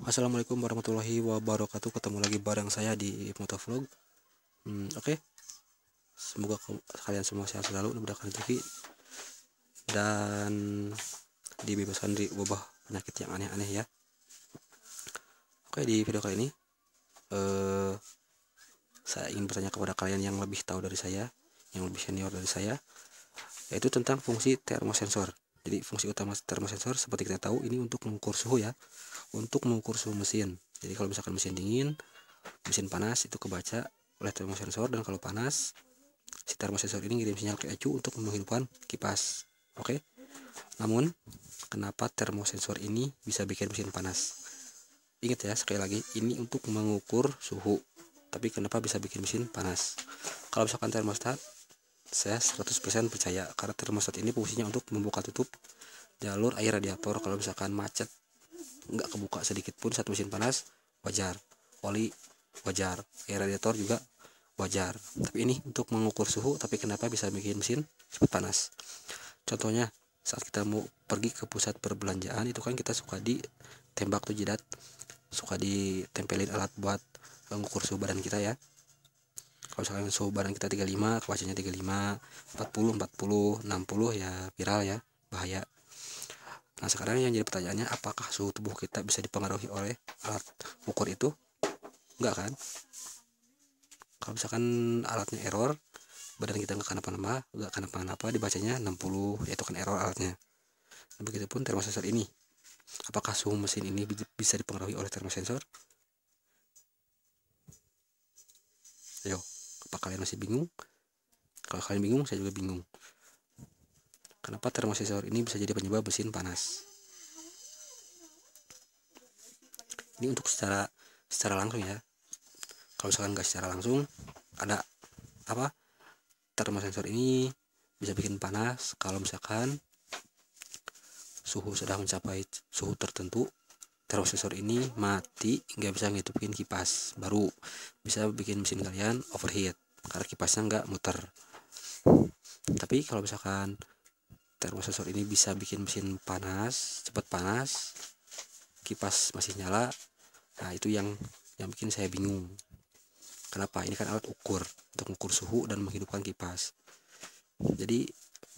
Assalamualaikum warahmatullahi wabarakatuh. Ketemu lagi bareng saya di Motovlog. Oke. Semoga kalian semua sehat selalu, dimudahkan rezeki dan dibebaskan dari wabah penyakit yang aneh-aneh ya. Oke, di video kali ini saya ingin bertanya kepada kalian yang lebih tahu dari saya, yang lebih senior dari saya, yaitu tentang fungsi termosensor. Jadi fungsi utama termosensor seperti kita tahu ini untuk mengukur suhu ya, untuk mengukur suhu mesin. Jadi kalau misalkan mesin dingin, mesin panas itu kebaca oleh termosensor, dan kalau panas si termosensor ini ngirim sinyal ke ECU untuk menghidupkan kipas. Oke. Namun kenapa termosensor ini bisa bikin mesin panas? Ingat ya, sekali lagi ini untuk mengukur suhu. Tapi kenapa bisa bikin mesin panas? Kalau misalkan termostat, saya 100% percaya karena termostat ini fungsinya untuk membuka tutup jalur air radiator. Kalau misalkan macet nggak kebuka sedikit pun saat mesin panas, wajar. Oli wajar, air radiator juga wajar. Tapi ini untuk mengukur suhu, tapi kenapa bisa bikin mesin cepat panas? Contohnya saat kita mau pergi ke pusat perbelanjaan, itu kan kita suka ditembak tuh jidat, suka ditempelin alat buat mengukur suhu badan kita ya. Kalau misalkan suhu badan kita 35, kebacanya 35, 40, 60 ya viral ya, bahaya. Nah sekarang yang jadi pertanyaannya, apakah suhu tubuh kita bisa dipengaruhi oleh alat ukur itu? Enggak kan? Kalau misalkan alatnya error, badan kita nggak kenapa-napa, dibacanya 60, yaitu kan error alatnya. Nah, begitupun termosensor ini, apakah suhu mesin ini bisa dipengaruhi oleh termosensor? Ayo, apa kalian masih bingung? Kalau kalian bingung, saya juga bingung. Kenapa termosensor ini bisa jadi penyebab mesin panas? Ini untuk secara langsung ya. Kalau misalkan nggak secara langsung, ada apa? Termosensor ini bisa bikin panas kalau misalkan suhu sudah mencapai suhu tertentu, termosensor ini mati, nggak bisa ngitupin kipas, baru bisa bikin mesin kalian overheat karena kipasnya nggak muter. Tapi kalau misalkan termosensor ini bisa bikin mesin panas, cepat panas, kipas masih nyala, nah itu yang bikin saya bingung. Kenapa? Ini kan alat ukur untuk mengukur suhu dan menghidupkan kipas. Jadi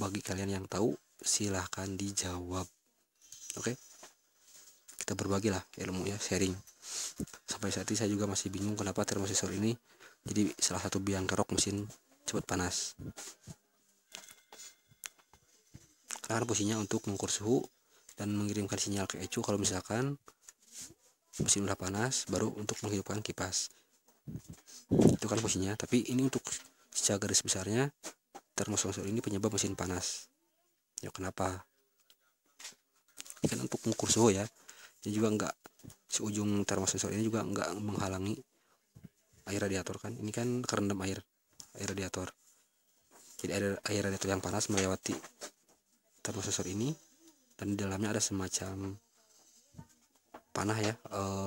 bagi kalian yang tahu, silahkan dijawab. Oke, kita berbagi lah ilmu ya, sharing. Sampai saat ini saya juga masih bingung kenapa termosensor ini jadi salah satu biang kerok mesin cepat panas. Karena fungsinya untuk mengukur suhu dan mengirimkan sinyal ke ECU kalau misalkan mesin udah panas, baru untuk menghidupkan kipas. Itu kan fungsinya. Tapi ini untuk secara garis besarnya, termosensor ini penyebab mesin panas. Ya kenapa? Ini kan untuk mengukur suhu ya. Ini juga enggak, si ujung termosensor ini juga enggak menghalangi air radiator kan. Ini kan kerendam air radiator. Jadi air radiator yang panas melewati termosensor ini, dan di dalamnya ada semacam panah ya,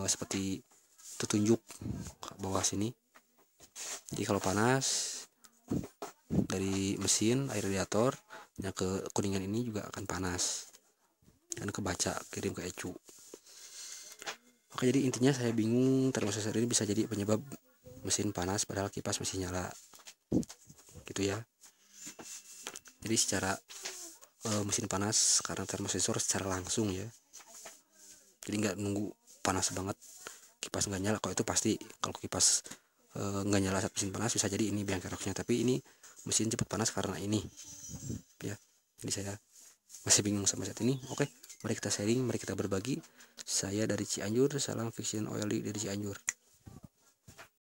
seperti tertunjuk ke bawah sini. Jadi kalau panas dari mesin air radiator yang ke kuningan ini juga akan panas dan kebaca kirim ke ECU. Oke, jadi intinya saya bingung termosensor ini bisa jadi penyebab mesin panas padahal kipas masih nyala gitu ya. Jadi secara mesin panas karena termosensor secara langsung ya, jadi nggak nunggu panas banget kipas nggak nyala. Kalau itu pasti, kalau kipas nggak nyala saat mesin panas, bisa jadi ini biang keroknya. Tapi ini mesin cepat panas karena ini ya. Jadi saya masih bingung sama saat ini. Oke, mari kita sharing, mari kita berbagi. Saya dari Cianjur, salam Fiction Oily dari Cianjur.